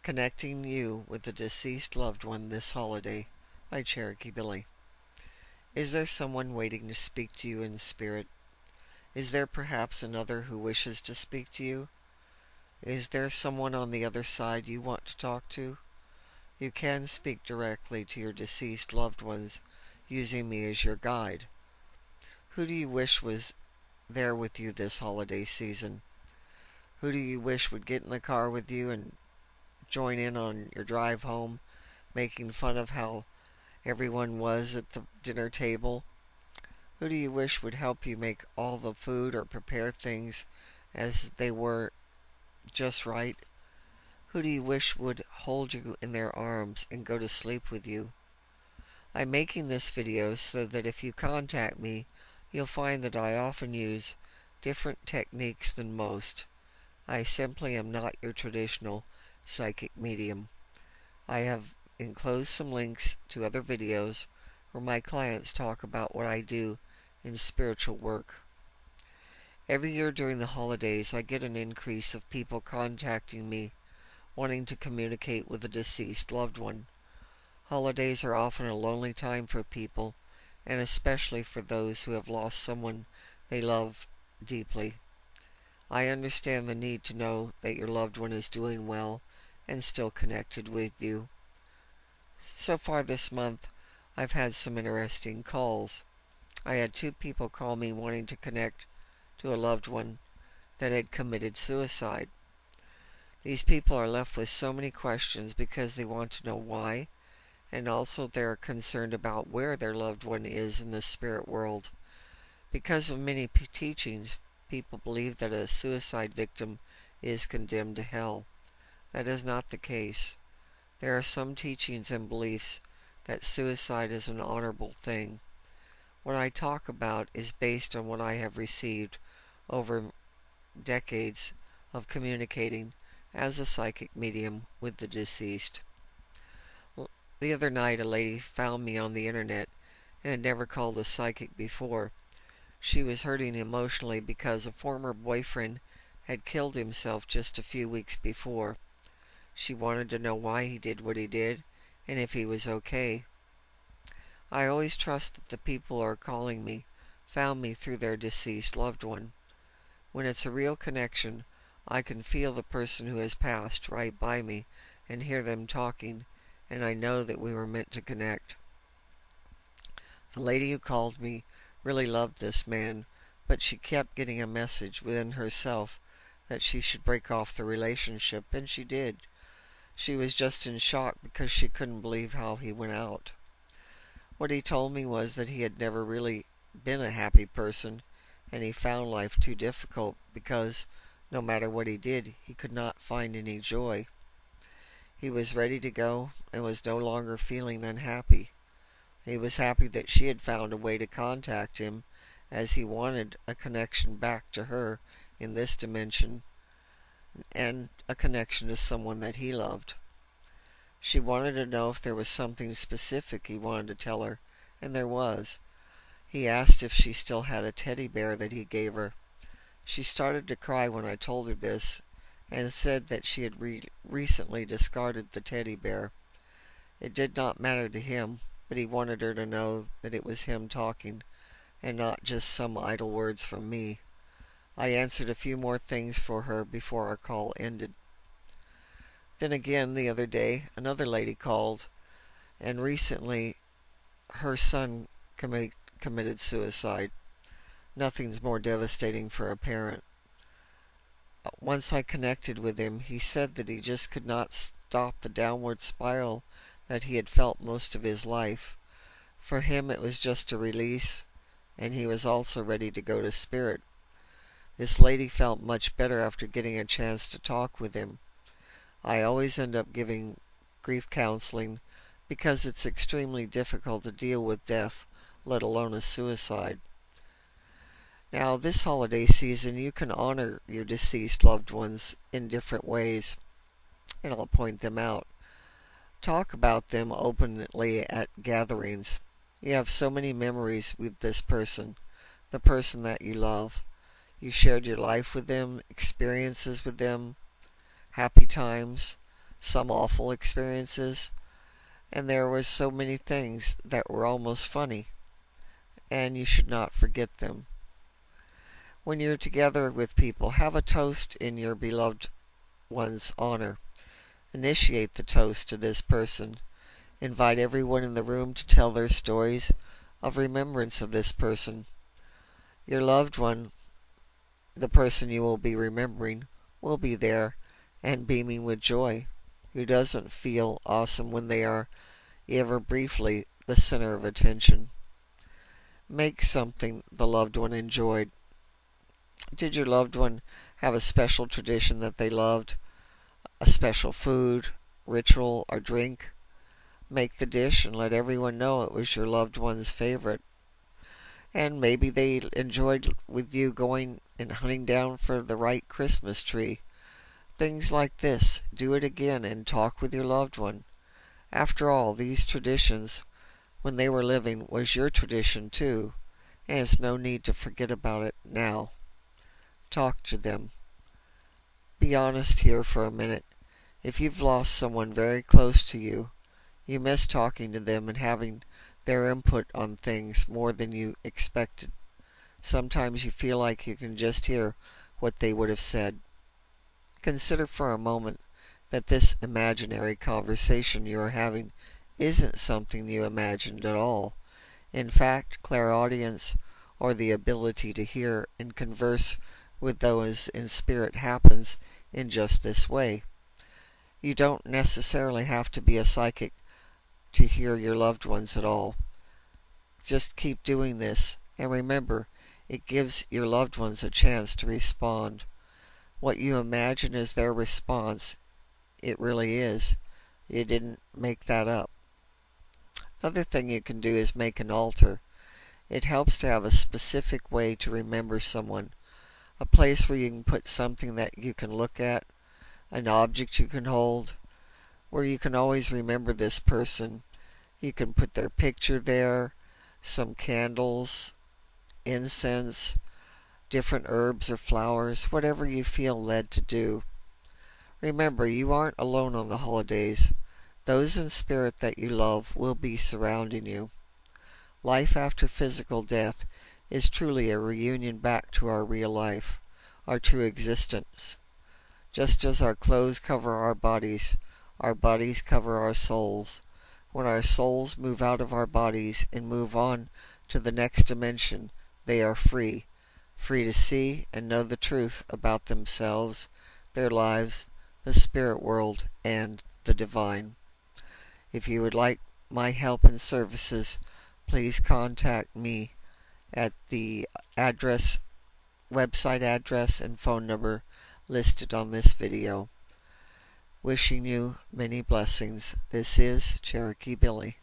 Connecting you with a deceased loved one this holiday by Cherokee Billie. Is there someone waiting to speak to you in spirit? Is there perhaps another who wishes to speak to you? Is there someone on the other side you want to talk to? You can speak directly to your deceased loved ones using me as your guide. Who do you wish was there with you this holiday season? Who do you wish would get in the car with you and join in on your drive home, making fun of how everyone was at the dinner table? Who do you wish would help you make all the food or prepare things as they were just right? Who do you wish would hold you in their arms and go to sleep with you? I'm making this video so that if you contact me, you'll find that I often use different techniques than most. I simply am not your traditional psychic medium. I have enclosed some links to other videos where my clients talk about what I do in spiritual work. Every year during the holidays, I get an increase of people contacting me wanting to communicate with a deceased loved one. Holidays are often a lonely time for people, and especially for those who have lost someone they love deeply. I understand the need to know that your loved one is doing well and still connected with you. So far this month, I've had some interesting calls. I had 2 people call me wanting to connect to a loved one that had committed suicide. These people are left with so many questions because they want to know why, and also they're concerned about where their loved one is in the spirit world. Because of many teachings, people believe that a suicide victim is condemned to hell. That is not the case. There are some teachings and beliefs that suicide is an honorable thing. What I talk about is based on what I have received over decades of communicating as a psychic medium with the deceased. The other night, a lady found me on the internet and had never called a psychic before. She was hurting emotionally because a former boyfriend had killed himself just a few weeks before. She wanted to know why he did what he did and if he was okay. I always trust that the people who are calling me found me through their deceased loved one. When it's a real connection, I can feel the person who has passed right by me and hear them talking, and I know that we were meant to connect. The lady who called me really loved this man, but she kept getting a message within herself that she should break off the relationship, and she did. She was just in shock because she couldn't believe how he went out. What he told me was that he had never really been a happy person, and he found life too difficult because no matter what he did, he could not find any joy. He was ready to go and was no longer feeling unhappy. He was happy that she had found a way to contact him, as he wanted a connection back to her in this dimension and a connection to someone that he loved. She wanted to know if there was something specific he wanted to tell her, and there was. He asked if she still had a teddy bear that he gave her. She started to cry when I told her this, and said that she had recently discarded the teddy bear. It did not matter to him, but he wanted her to know that it was him talking, and not just some idle words from me. I answered a few more things for her before our call ended. Then again, the other day, another lady called, and recently her son committed suicide. Nothing's more devastating for a parent. Once I connected with him, he said that he just could not stop the downward spiral that he had felt most of his life. For him, it was just a release, and he was also ready to go to spirit. This lady felt much better after getting a chance to talk with him. I always end up giving grief counseling because it's extremely difficult to deal with death, let alone a suicide. Now, this holiday season, you can honor your deceased loved ones in different ways, and I'll point them out. Talk about them openly at gatherings. You have so many memories with this person, the person that you love. You shared your life with them, experiences with them, happy times, some awful experiences, and there was so many things that were almost funny, and you should not forget them. When you're together with people, have a toast in your beloved one's honor. Initiate the toast to this person. Invite everyone in the room to tell their stories of remembrance of this person. Your loved one, the person you will be remembering, will be there and beaming with joy. Who doesn't feel awesome when they are ever briefly the center of attention? Make something the loved one enjoyed. Did your loved one have a special tradition that they loved? A special food, ritual, or drink? Make the dish and let everyone know it was your loved one's favorite. And maybe they enjoyed with you going and hunting down for the right Christmas tree. Things like this. Do it again and talk with your loved one. After all, these traditions, when they were living, was your tradition too, and it's no need to forget about it now. Talk to them. Be honest here for a minute. If you've lost someone very close to you, you miss talking to them and having their input on things more than you expected. Sometimes you feel like you can just hear what they would have said. Consider for a moment that this imaginary conversation you are having isn't something you imagined at all. In fact, clairaudience, or the ability to hear and converse with those in spirit, happens in just this way. You don't necessarily have to be a psychic to hear your loved ones at all. Just keep doing this, and remember, it gives your loved ones a chance to respond. What you imagine is their response, it really is. You didn't make that up. Another thing you can do is make an altar. It helps to have a specific way to remember someone. A place where you can put something that you can look at, an object you can hold, where you can always remember this person. You can put their picture there, some candles, incense, different herbs or flowers, whatever you feel led to do. Remember, you aren't alone on the holidays. Those in spirit that you love will be surrounding you. Life after physical death is truly a reunion back to our real life, our true existence. Just as our clothes cover our bodies cover our souls. When our souls move out of our bodies and move on to the next dimension, they are free to see and know the truth about themselves, their lives, the spirit world, and the divine. If you would like my help and services, please contact me at the website address and phone number listed on this video. Wishing you many blessings. This is Cherokee Billie.